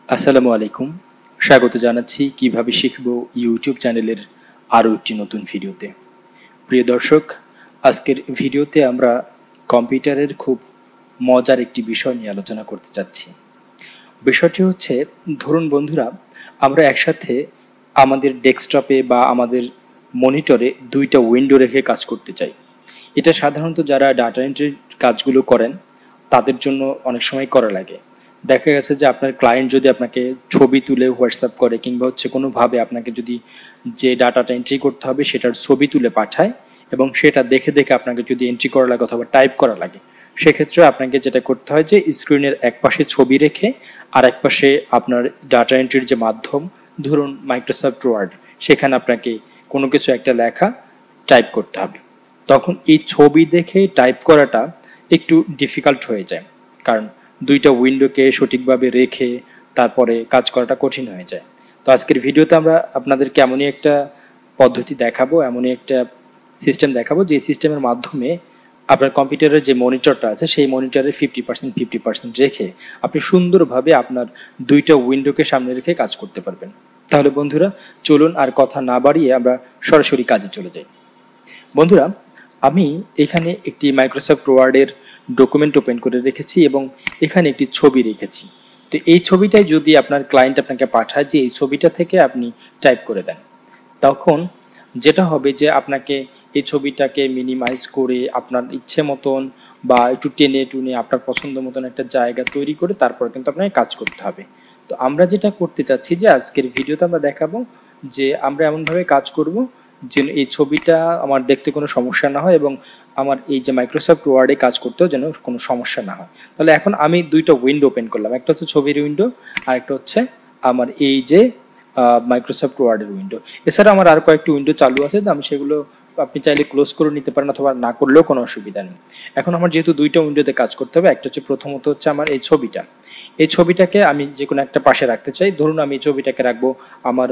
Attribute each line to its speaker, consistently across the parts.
Speaker 1: আসসালামু আলাইকুম। স্বাগত জানাচ্ছি কিভাবে শিখবো ইউটিউব চ্যানেলের আরও একটি নতুন ভিডিওতে। প্রিয় দর্শক, আজকের ভিডিওতে আমরা কম্পিউটারের খুব মজার একটি বিষয় নিয়ে আলোচনা করতে যাচ্ছি। বিষয়টি হচ্ছে, ধরুন বন্ধুরা, আমরা একসাথে আমাদের ডেস্কটপে বা আমাদের মনিটরে দুইটা উইন্ডো রেখে কাজ করতে চাই। এটা সাধারণত যারা ডাটা এন্ট্রির কাজগুলো করেন তাদের জন্য অনেক সময় করা লাগে। দেখা গেছে যে আপনার ক্লায়েন্ট যদি আপনাকে ছবি তুলে হোয়াটসঅ্যাপ করে কিংবা কোনোভাবে আপনাকে যদি যে ডাটাটা এন্ট্রি করতে হবে সেটার ছবি তুলে পাঠায় এবং সেটা দেখে দেখে আপনাকে যদি এন্ট্রি করা লাগে অথবা টাইপ করা লাগে, সেক্ষেত্রে আপনাকে যেটা করতে হয় যে স্ক্রিনের এক পাশে ছবি রেখে আর এক পাশে আপনার ডাটা এন্ট্রির যে মাধ্যম, ধরুন মাইক্রোসফট ওয়ার্ড, সেখানে আপনাকে কোনো কিছু একটা লেখা টাইপ করতে হবে। তখন এই ছবি দেখে টাইপ করাটা একটু ডিফিকাল্ট হয়ে যায়, কারণ দুইটা উইন্ডোকে সঠিকভাবে রেখে তারপরে কাজ করাটা কঠিন হয়ে যায়। তো আজকের ভিডিওতে আমরা আপনাদেরকে এমনই একটা পদ্ধতি দেখাবো, এমনই একটা সিস্টেম দেখাবো যে সিস্টেমের মাধ্যমে আপনার কম্পিউটারের যে মনিটরটা আছে সেই মনিটরে 50% রেখে আপনি সুন্দরভাবে আপনার দুইটা উইন্ডোকে সামনে রেখে কাজ করতে পারবেন। তাহলে বন্ধুরা চলুন আর কথা না বাড়িয়ে আমরা সরাসরি কাজে চলে যাই। বন্ধুরা, আমি এখানে একটি মাইক্রোসফট ওয়ার্ডের ডকুমেন্ট ওপেন করে রেখেছি এবং এখানে একটি ছবি রেখেছি। তো এই ছবিটাই যদি আপনার ক্লায়েন্ট আপনাকে পাঠায় যে এই ছবিটা থেকে আপনি টাইপ করে দেন, তখন যেটা হবে যে আপনাকে এই ছবিটাকে মিনিমাইজ করে আপনার ইচ্ছে মতন বা একটু টেনে টুনে আপনার পছন্দ মতন একটা জায়গা তৈরি করে তারপর কিন্তু আপনাকে কাজ করতে হবে। তো আমরা যেটা করতে চাচ্ছি যে আজকের ভিডিওতে আমরা দেখাবো যে আমরা এমনভাবে কাজ করব যেন এই ছবিটা আমার দেখতে কোনো সমস্যা না হয় এবং আমার এই যে মাইক্রোসফট ওয়ার্ডে কাজ করতেও যেন কোনো সমস্যা না হয়। তাহলে এখন আমি দুইটা উইন্ডো ওপেন করলাম, একটা হচ্ছে ছবির উইন্ডো আর একটা হচ্ছে আমার এই যে মাইক্রোসফট ওয়ার্ডের উইন্ডো। এছাড়া আমার আর কয়েকটি উইন্ডো চালু আছে, তো আমি সেগুলো আপনি চাইলে ক্লোজ করে নিতে পারেন অথবা না করলেও কোনো অসুবিধা নেই। এখন আমার যেহেতু দুইটা উইন্ডোতে কাজ করতে হবে, একটা হচ্ছে প্রথমত হচ্ছে আমার এই ছবিটাকে আমি যে কোনো একটা পাশে রাখতে চাই। ধরুন আমি এই ছবিটাকে রাখবো আমার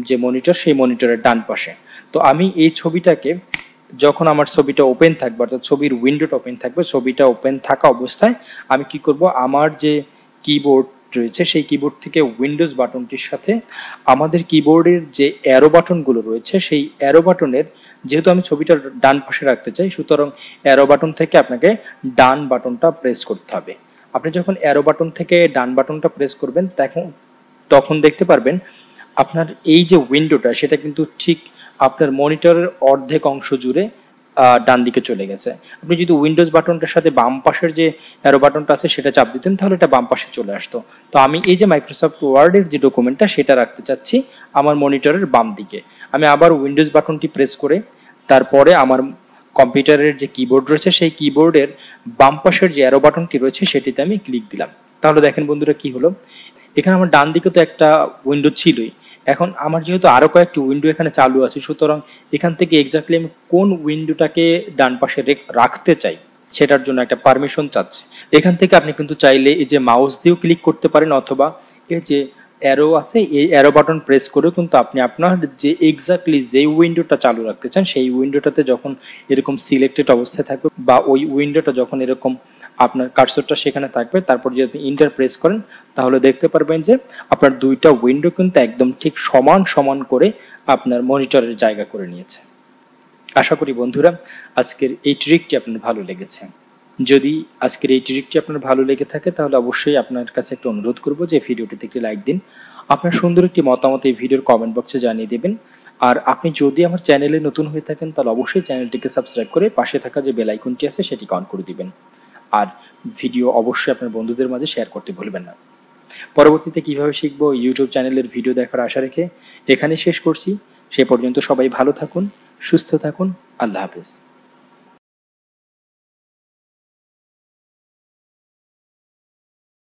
Speaker 1: যে মনিটর সেই মনিটরের ডান পাশে। তো আমি এই ছবিটাকে যখন আমার ছবিটা ওপেন থাকবে, অর্থাৎ ছবির উইন্ডোটা ওপেন থাকবে, ছবিটা ওপেন থাকা অবস্থায় আমি কি করব, আমার যে কিবোর্ড রয়েছে সেই কিবোর্ড থেকে উইন্ডোজ বাটনটির সাথে আমাদের কিবোর্ডের যে অ্যারো বাটনগুলো রয়েছে সেই অ্যারো বাটনের, যেহেতু আমি ছবিটা ডান পাশে রাখতে চাই, সুতরাং অ্যারো বাটন থেকে আপনাকে ডান বাটনটা প্রেস করতে হবে। আপনি যখন অ্যারো বাটন থেকে ডান বাটনটা প্রেস করবেন তখন দেখতে পারবেন আপনার এই যে উইন্ডোটা সেটা কিন্তু ঠিক আপনার মনিটরের অর্ধেক অংশ জুড়ে ডান দিকে চলে গেছে। আপনি যদি উইন্ডোজ বাটনটার সাথে বাম পাশের যে অ্যারো বাটনটা আছে সেটা চাপ দিতেন তাহলে এটা বাম পাশে চলে আসতো। তো আমি এই যে মাইক্রোসফট ওয়ার্ডের যে ডকুমেন্টটা সেটা রাখতে চাচ্ছি আমার মনিটরের বাম দিকে। আমি আবার উইন্ডোজ বাটনটি প্রেস করে তারপরে আমার কম্পিউটারের যে কিবোর্ড রয়েছে সেই কিবোর্ডের বাম পাশের যে অ্যারো বাটনটি রয়েছে সেটিতে আমি ক্লিক দিলাম। তাহলে দেখেন বন্ধুরা কি হলো, এখানে আমার ডান দিকে তো একটা উইন্ডো ছিলই, এখন আমার যেহেতু আরও কয়েকটি উইন্ডো এখানে চালু আছে, সুতরাং এখান থেকে এক্স্যাক্টলি আমি কোন উইন্ডোটাকে ডান পাশে রাখতে চাই সেটার জন্য একটা পারমিশন চাচ্ছে। এখান থেকে আপনি কিন্তু চাইলে এই যে মাউস দিয়েও ক্লিক করতে পারেন অথবা এই যে অ্যারো আছে এই অ্যারো বাটন প্রেস করেও কিন্তু আপনি আপনার যে এক্স্যাক্টলি যে উইন্ডোটা চালু রাখতে চান সেই উইন্ডোটাতে যখন এরকম সিলেক্টেড অবস্থায় থাকবে বা ওই উইন্ডোটা যখন এরকম আপনার কার্সরটা সেখানে থাকবে, তারপর যদি আপনি ইন্টার প্রেস করেন তাহলে দেখতে পারবেন যে আপনার দুইটা উইন্ডো কিন্তু একদম ঠিক সমান সমান করে আপনার মনিটরের জায়গা করে নিয়েছে। আশা করি বন্ধুরা আজকের এই ট্রিকটি আপনার ভালো লেগেছে। যদি আজকের এই ট্রিকটি আপনার ভালো লেগে থাকে তাহলে অবশ্যই আপনার কাছে একটা অনুরোধ করব যে ভিডিওটিতে একটি লাইক দিন, আপনার সুন্দর একটি মতামত এই ভিডিওর কমেন্ট বক্সে জানিয়ে দেবেন। আর আপনি যদি আমার চ্যানেলে নতুন হয়ে থাকেন তাহলে অবশ্যই চ্যানেলটিকে সাবস্ক্রাইব করে পাশে থাকা যে বেল আইকনটি আছে সেটিকে অন করে দিবেন। আর ভিডিও অবশ্যই আপনার বন্ধুদের মাঝে শেয়ার করতে ভুলবেন না। পরবর্তীতে কিভাবে শিখবো ইউটিউব চ্যানেলের ভিডিও দেখার আশা রেখে এখানে শেষ করছি। সে পর্যন্ত সবাই ভালো থাকুন, সুস্থ থাকুন। আল্লাহ হাফেজ।